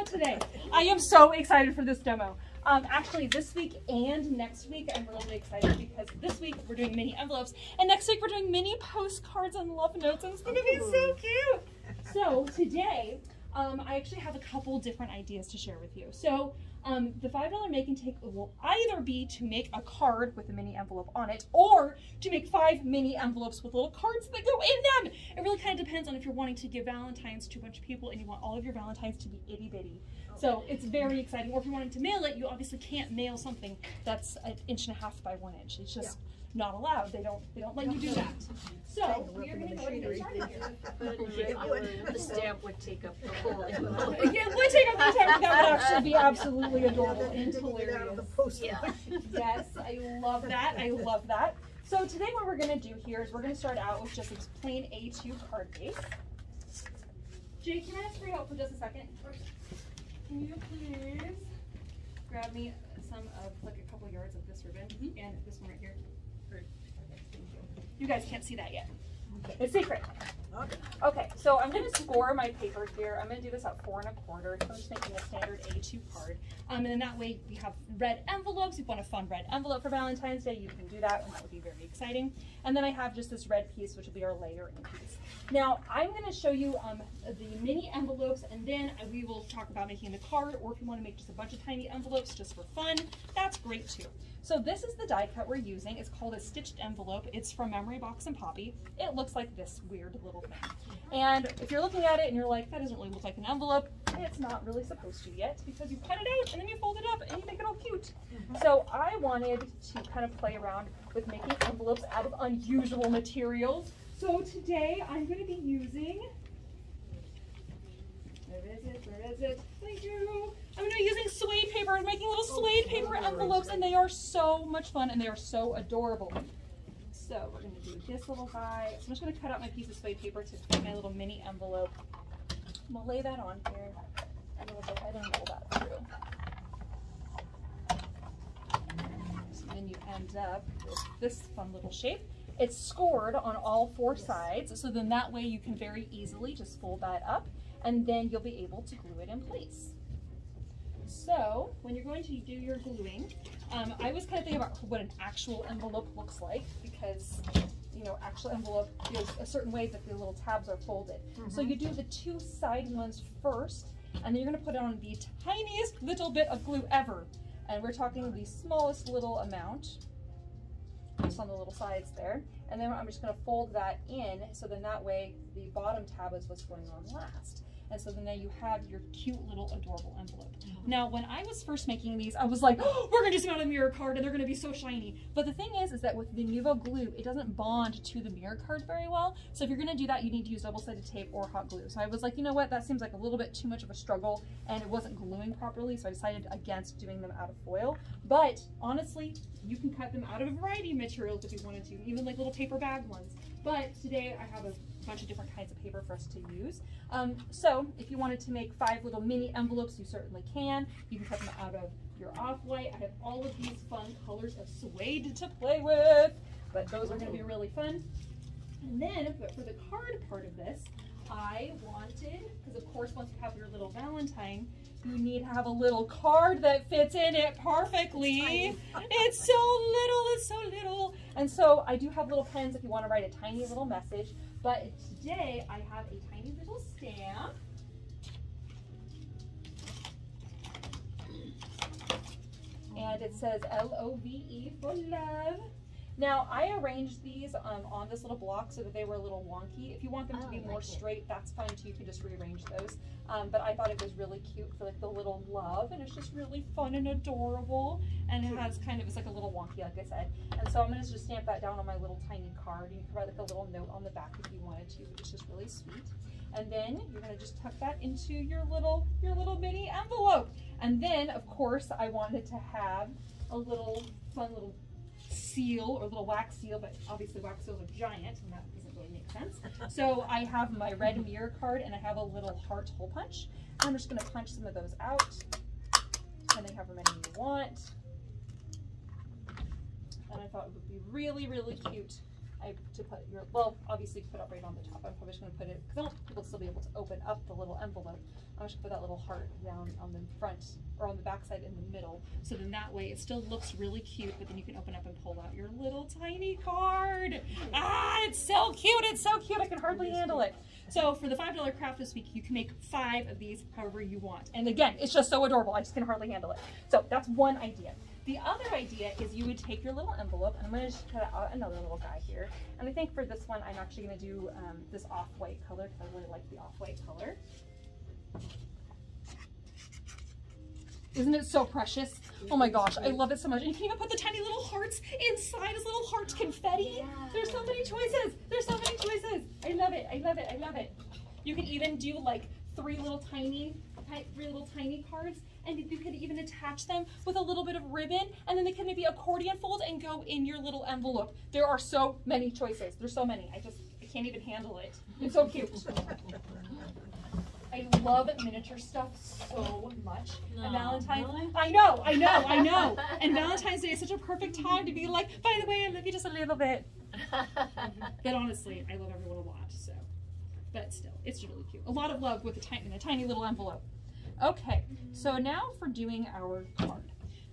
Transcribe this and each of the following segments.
today. I am so excited for this demo. Actually, this week and next week, I'm really excited because this week we're doing mini envelopes, and next week we're doing mini postcards and love notes, and it's going to be so cute. So today, I actually have a couple different ideas to share with you. So the $5 make and take will either be to make a card with a mini envelope on it, or to make 5 mini envelopes with little cards that go in them. It really kind of depends on if you're wanting to give Valentine's to a bunch of people and you want all of your Valentines to be itty bitty. So it's very exciting. Or if you're wanting to mail it, you obviously can't mail something that's 1.5 inches by 1 inch. It's just not allowed. They don't let you do that. So we are going to go ahead and get started here. The stamp would take up the whole envelope. Yeah, it would take up the time. That would actually be absolutely adorable and hilarious. Yeah. Yes, I love that. I love that. So today what we're going to do here is we're going to start out with just this plain A2 card base. Jay, can I ask for your help for just a second? Can you please grab me some of, like, a couple yards of this ribbon and this one right here? Great. Okay, thank you. You guys can't see that yet. Okay. It's secret. Okay, so I'm going to score my paper here. I'm going to do this at 4 1/4. So I'm just making a standard A2 card. And then that way we have red envelopes. If you want a fun red envelope for Valentine's Day, you can do that, and that would be very exciting. And then I have just this red piece, which will be our layering piece. Now, I'm going to show you the mini envelopes, and then we will talk about making the card, or if you want to make just a bunch of tiny envelopes just for fun, that's great too. So this is the die cut we're using. It's called a stitched envelope. It's from Memory Box and Poppy. It looks like this weird little thing. And if you're looking at it and you're like, that doesn't really look like an envelope, it's not really supposed to yet, because you cut it out and then you fold it up and you make it all cute. So I wanted to kind of play around with making envelopes out of unusual materials. So today I'm going to be using, where is it? Thank you. I'm going to be using suede paper and making little suede paper envelopes, and they are so much fun and they are so adorable. So we're going to do this little guy. So I'm just going to cut out my piece of suede paper to create my little mini envelope. I'm going to lay that on here, and then we'll go ahead and roll that through. So then you end up with this fun little shape. It's scored on all 4 sides, so then that way you can very easily just fold that up, and then you'll be able to glue it in place. So when you're going to do your gluing, I was kind of thinking about what an actual envelope looks like, because actual envelope feels a certain way that the little tabs are folded. So you do the 2 side ones first, and then you're going to put on the tiniest little bit of glue ever, and we're talking the smallest little amount, just on the little sides there. And then I'm just going to fold that in, so then that way the bottom tab is what's going on last. And so then you have your cute little adorable envelope. Now, when I was first making these, I was like, oh, we're going to do some out of mirror card and they're going to be so shiny. But the thing is that with the Nuvo glue, it doesn't bond to the mirror card very well. So if you're going to do that, you need to use double-sided tape or hot glue. So I was like, you know what, that seems like a little bit too much of a struggle, and it wasn't gluing properly, so I decided against doing them out of foil. But honestly, you can cut them out of a variety of materials if you wanted to, even like little paper bag ones. But today I have a bunch of different kinds of paper for us to use. So if you wanted to make 5 little mini envelopes, you certainly can. You can cut them out of your off-white. I have all of these fun colors of suede to play with, but those are going to be really fun. And then for the card part of this, I wanted, because of course once you have your little Valentine, you need to have a little card that fits in it perfectly. It's so little, it's so little. And so I do have little pens if you want to write a tiny little message, but today I have a tiny little stamp. And it says L-O-V-E for love. Now, I arranged these on this little block so that they were a little wonky. If you want them to be more straight, that's fine too. You can just rearrange those. But I thought it was really cute for like the little love, and it's just really fun and adorable. And it has kind of, it's like a little wonky, like I said. And so I'm going to just stamp that down on my little tiny card. You can write like a little note on the back if you wanted to. It's just really sweet. And then you're going to just tuck that into your little mini envelope. And then, of course, I wanted to have a little fun little seal or little wax seal, but obviously wax seals are giant and that doesn't really make sense. So I have my red mirror card and I have a little heart hole punch. I'm just going to punch some of those out, and then however many you want. And I thought it would be really, really cute to put your well, obviously you can put it right on the top. I'm probably just going to put it, because I want people to still be able to open up the little envelope. I'm just going to put that little heart down on the front, or on the back side in the middle. So then that way it still looks really cute, but then you can open up and pull out your little tiny card. Ah, it's so cute, it's so cute, I can hardly handle it. So for the $5 craft this week, you can make 5 of these however you want. And again, it's just so adorable, I just can hardly handle it. So that's one idea. The other idea is you would take your little envelope, and I'm going to just cut out another little guy here. And I think for this one, I'm actually going to do this off-white color, because I really like the off-white color. Isn't it so precious? Oh my gosh, I love it so much. And you can even put the tiny little hearts inside as little heart confetti. Yeah. There's so many choices. There's so many choices. I love it, I love it, I love it. You can even do like 3 little tiny cards, and you could even attach them with a little bit of ribbon, and then they can maybe accordion fold and go in your little envelope. There are so many choices. There's so many. I can't even handle it. It's so cute. I love miniature stuff so much. And Valentine's, really? I know. And Valentine's Day is such a perfect time to be like, by the way, I love you just a little bit. But honestly, I love everyone a lot, so. But still, it's really cute. A lot of love with a tiny little envelope. Okay, so now for doing our card.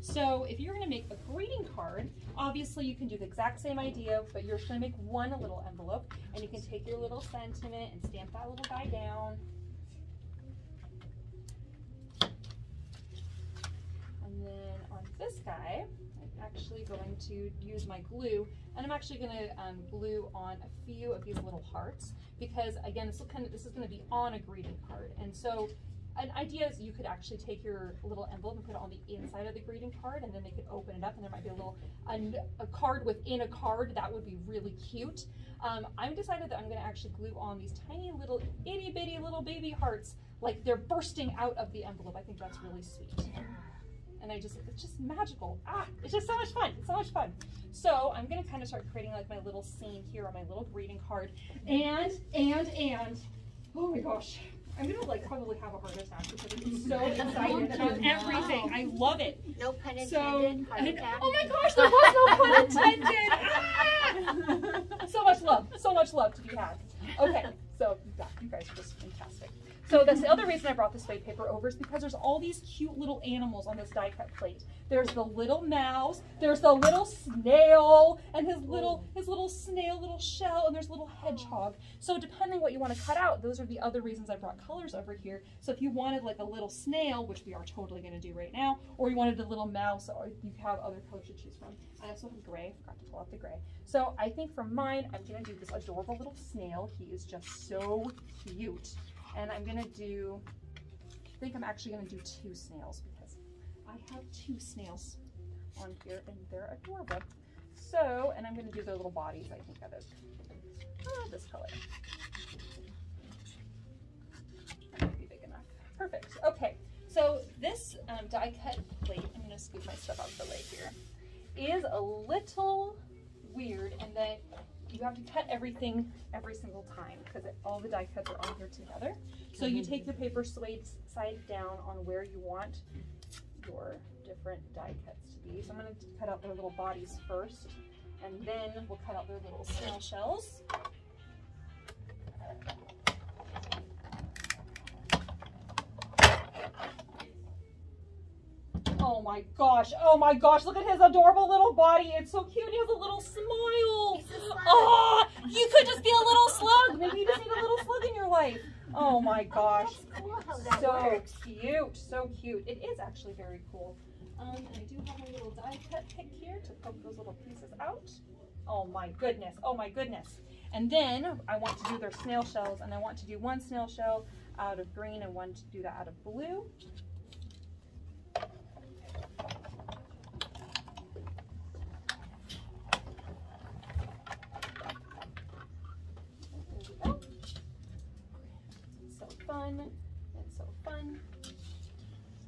So if you're gonna make a greeting card, obviously you can do the exact same idea, but you're just gonna make one little envelope, and you can take your little sentiment and stamp that little guy down. And then on this guy, I'm actually going to use my glue, and I'm actually going to glue on a few of these little hearts, because again, this is going to be on a greeting card. And so an idea is you could actually take your little envelope and put it on the inside of the greeting card, and then they could open it up, and there might be a card within a card. That would be really cute. I've decided that I'm going to actually glue on these tiny little itty bitty little baby hearts, like they're bursting out of the envelope. I think that's really sweet. And it's just magical. Ah, it's just so much fun. It's so much fun. So I'm gonna kind of start creating like my little scene here on my little greeting card. And, oh my gosh. I'm gonna like probably have a heart attack because I'm so excited about everything. I love it. No pun intended. Oh my gosh, there was no pun intended. Ah! So much love to be had. Okay, so yeah, you guys are just fantastic. So that's the other reason I brought this suede paper over, is because there's all these cute little animals on this die cut plate. There's the little mouse, there's the little snail, and his little snail little shell, and there's a little hedgehog. So depending what you want to cut out, those are the other reasons I brought colors over here. So if you wanted like a little snail, which we are totally going to do right now, or you wanted a little mouse, or you have other colors to choose from. I also have gray, forgot to pull out the gray. So I think for mine, I'm going to do this adorable little snail. He is just so cute. And I'm gonna I think I'm actually gonna do 2 snails, because I have 2 snails on here and they're adorable. So, and I'm gonna do their little bodies, I think, out of this color. That might be big enough. Perfect. Okay, so this die cut plate, I'm gonna scoop my stuff out of the way here, is a little weird in that you have to cut everything every single time, because all the die cuts are on here together. So you take your paper suede side down on where you want your different die cuts to be. So I'm going to cut out their little bodies first, and then we'll cut out their little snail shells. Oh my gosh, look at his adorable little body. It's so cute. He has a little smile. Oh, you could just be a little slug. Maybe you just need a little slug in your life. Oh my gosh. That's cool how that so works. Cute, so cute. It is actually very cool. And I do have my little die cut pick here to poke those little pieces out. Oh my goodness, oh my goodness. And then I want to do their snail shells, and I want to do 1 snail shell out of green and 1 to do that out of blue. It's so fun.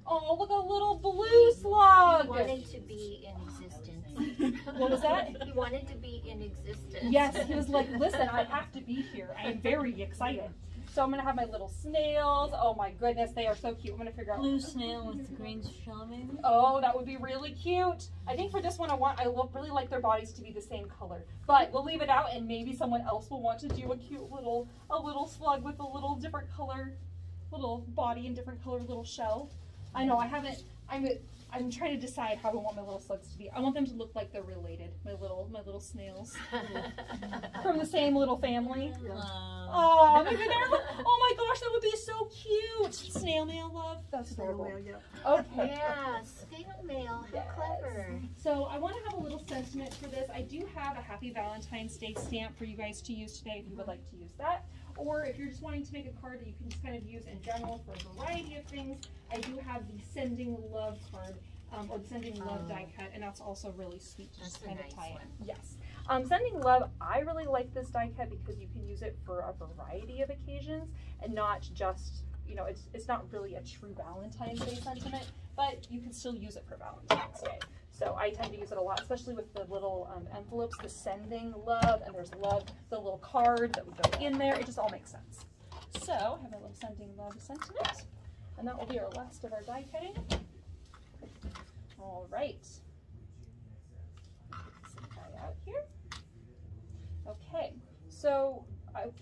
Oh, look, a little blue slug. He wanted to be in existence. What was that? He wanted to be in existence. Yes, he was like, listen, I have to be here. I am very excited. So I'm gonna have my little snails. Oh my goodness, they are so cute. I'm gonna figure out. Blue snail with the green shell, maybe? Oh, that would be really cute. I think for this one, really like their bodies to be the same color. But we'll leave it out, and maybe someone else will want to do a cute little slug with a little different color, little body and different color little shell. I know I haven't. I'm trying to decide how I want my little slugs to be. I want them to look like they're related. My little snails from the same little family. Oh, maybe they're. Oh my gosh, that would be so cute. Snail mail, love. That's adorable. Okay. Yeah, snail mail. How clever. So I want to have a little sentiment for this. I do have a Happy Valentine's Day stamp for you guys to use today if you would like to use that. Or if you're just wanting to make a card that you can just kind of use in general for a variety of things, I do have the Sending Love card, or the Sending Love die cut, and that's also really sweet to just kind of tie in. Yes. Sending Love, I really like this die cut because you can use it for a variety of occasions and not just, you know, it's not really a true Valentine's Day sentiment, but you can still use it for Valentine's Day. So I tend to use it a lot, especially with the little envelopes, the Sending Love, and there's love, the little card that would go in there. It just all makes sense. So I have a little Sending Love sentiment, and that will be our last of our die cutting. All right. Get some die out here. Okay, so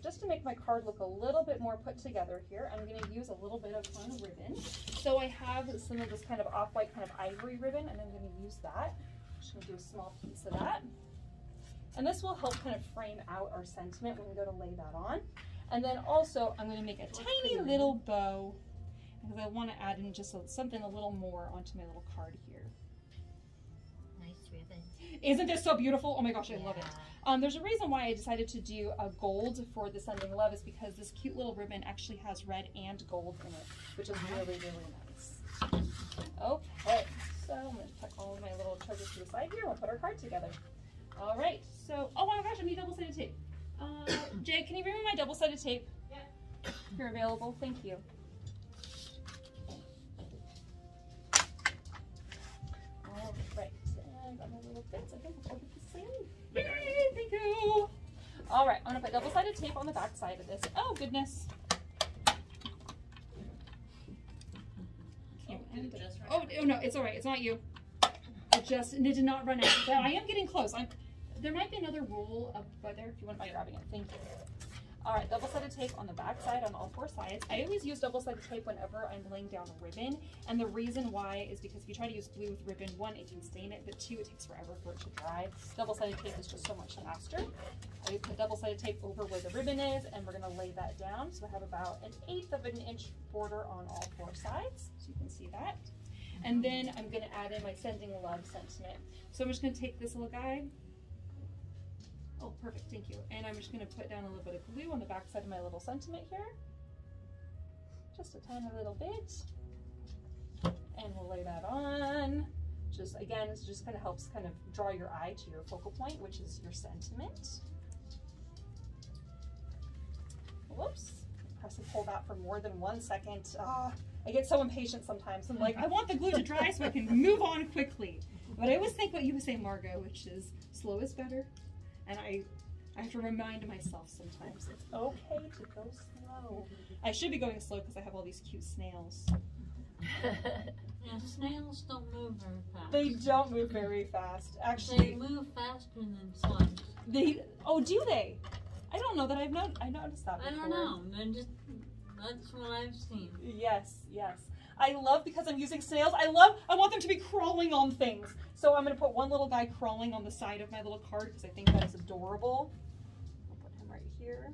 just to make my card look a little bit more put together here, I'm going to use a little bit of fun ribbon. So I have some of this kind of off-white kind of ivory ribbon, and I'm going to use that. I'm just going to do a small piece of that. And this will help kind of frame out our sentiment when we go to lay that on. And then also, I'm going to make a tiny little bow because I want to add in just something a little more onto my little card here. Nice ribbon. Isn't this so beautiful? Oh my gosh, I love it. There's a reason why I decided to do a gold for the Sending Love is because this cute little ribbon actually has red and gold in it, which is really, really nice. Okay, so I'm going to put all of my little treasures to the side here. We'll put our card together. All right, so, oh my gosh, I need double-sided tape. Jay, can you bring me my double-sided tape? Yeah. If you're available, thank you. All right, and I got my little bits. I think I'll get this in. Yay, thank you. All right, I'm gonna put double-sided tape on the back side of this. Oh goodness. Oh no, it's all right. It's not you. It did not run out. But I am getting close. There might be another roll up by there if you wouldn't mind grabbing it. Thank you. All right, double-sided tape on the back side on all four sides. I always use double-sided tape whenever I'm laying down a ribbon, and the reason why is because if you try to use glue with ribbon, one, it can stain it, but two, it takes forever for it to dry. Double-sided tape is just so much faster. I put double-sided tape over where the ribbon is, and we're gonna lay that down. So I have about 1/8 of an inch border on all four sides, so you can see that. And then I'm gonna add in my Sending Love sentiment. So I'm just gonna take this little guy. Oh, perfect, thank you. And I'm just gonna put down a little bit of glue on the back side of my little sentiment here. Just a tiny little bit. And we'll lay that on. Just, again, it just kind of helps kind of draw your eye to your focal point, which is your sentiment. Whoops, press and pull that for more than 1 second. I get so impatient sometimes. I'm like, I want the glue to dry so I can move on quickly. But I always think what you would say, Margot, which is slow is better. And I have to remind myself sometimes it's okay to go slow. I should be going slow because I have all these cute snails. Yeah, snails don't move very fast. They don't move very fast. Actually, they move faster than slugs. Oh, do they? I don't know that I noticed that before. I don't know. That's what I've seen. Yes, yes. I love, because I'm using snails, I want them to be crawling on things. So I'm going to put one little guy crawling on the side of my little card because I think that is adorable. I'll put him right here.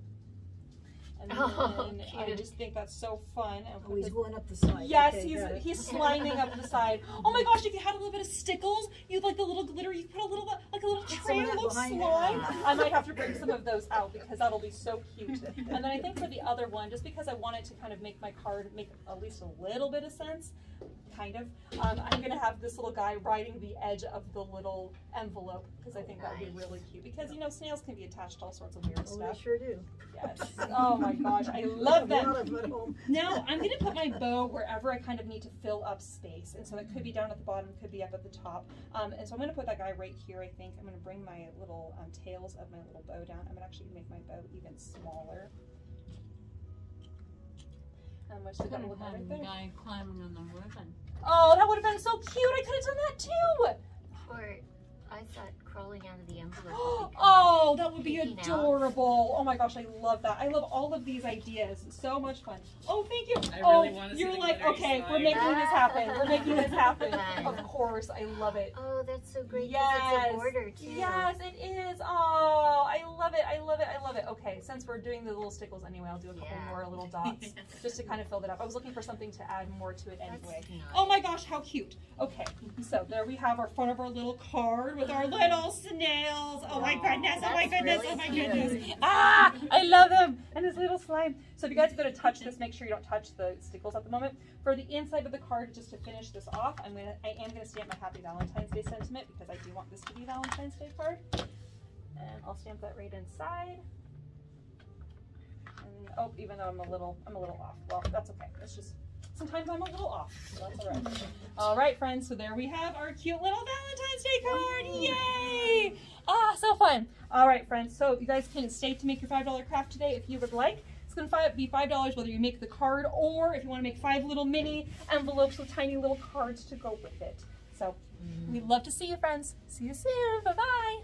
And then I just think that's so fun. Oh, he's going up the side. Yes, okay, he's sliming up the side. Oh my gosh, if you had a little bit of stickles, you'd like the little glitter, you put a little trail of slime. I might have to bring some of those out because that'll be so cute. And then I think for the other one, just because I wanted to kind of make my card make at least a little bit of sense, kind of, I'm going to have this little guy riding the edge of the little envelope because I think that would be really cute. Because, you know, snails can be attached to all sorts of weird stuff. They sure do. Yes. Oh my gosh, I love them. Now, I'm going to put my bow wherever I kind of need to fill up space. And so it could be down at the bottom, could be up at the top. And so I'm going to put that guy right here, I think. I'm going to bring my little tails of my little bow down. I'm actually going to make my bow even smaller. How much did that look like right The there? guy climbing on the ribbon. Oh, that would have been so cute. I could have done that too. Or I thought crawling out of the envelope. Oh, that would be Peeking out. adorable. Oh my gosh, I love that. I love all of these ideas. So much fun. Oh, thank you. I Oh, really want to see you're the like, glittery okay, slime. we're making this happen. We're making this happen. Fun. Of course, I love it. Oh, that's so great. 'Cause Yes. It's a border too. Yes, it is. Oh, I love it. I love it. I love it. Okay, since we're doing the little stickles anyway, I'll do a couple Yeah. more little dots just to kind of fill that up. I was looking for something to add more to it That's anyway. nice. Oh my gosh, how cute. Okay, so there we have our front of our little card with our little snails. Oh my goodness, oh my That's goodness, really oh my cute. goodness. Ah, I love him. And his little slime. So if you guys are going to touch this, make sure you don't touch the stickles at the moment. For the inside of the card, just to finish this off, I am gonna stamp my Happy Valentine's Day sentiment because I do want this to be a Valentine's Day card. And I'll stamp that right inside. And, oh, even though I'm a little off. Well, that's okay. It's just sometimes I'm a little off. So that's all right. All right, friends. So there we have our cute little Valentine's Day card. Yay! Ah, so fun. All right, friends. So you guys can stay to make your $5 craft today if you would like. It's going to be $5 whether you make the card or if you want to make 5 little mini envelopes with tiny little cards to go with it. So we'd love to see you, friends. See you soon. Bye-bye.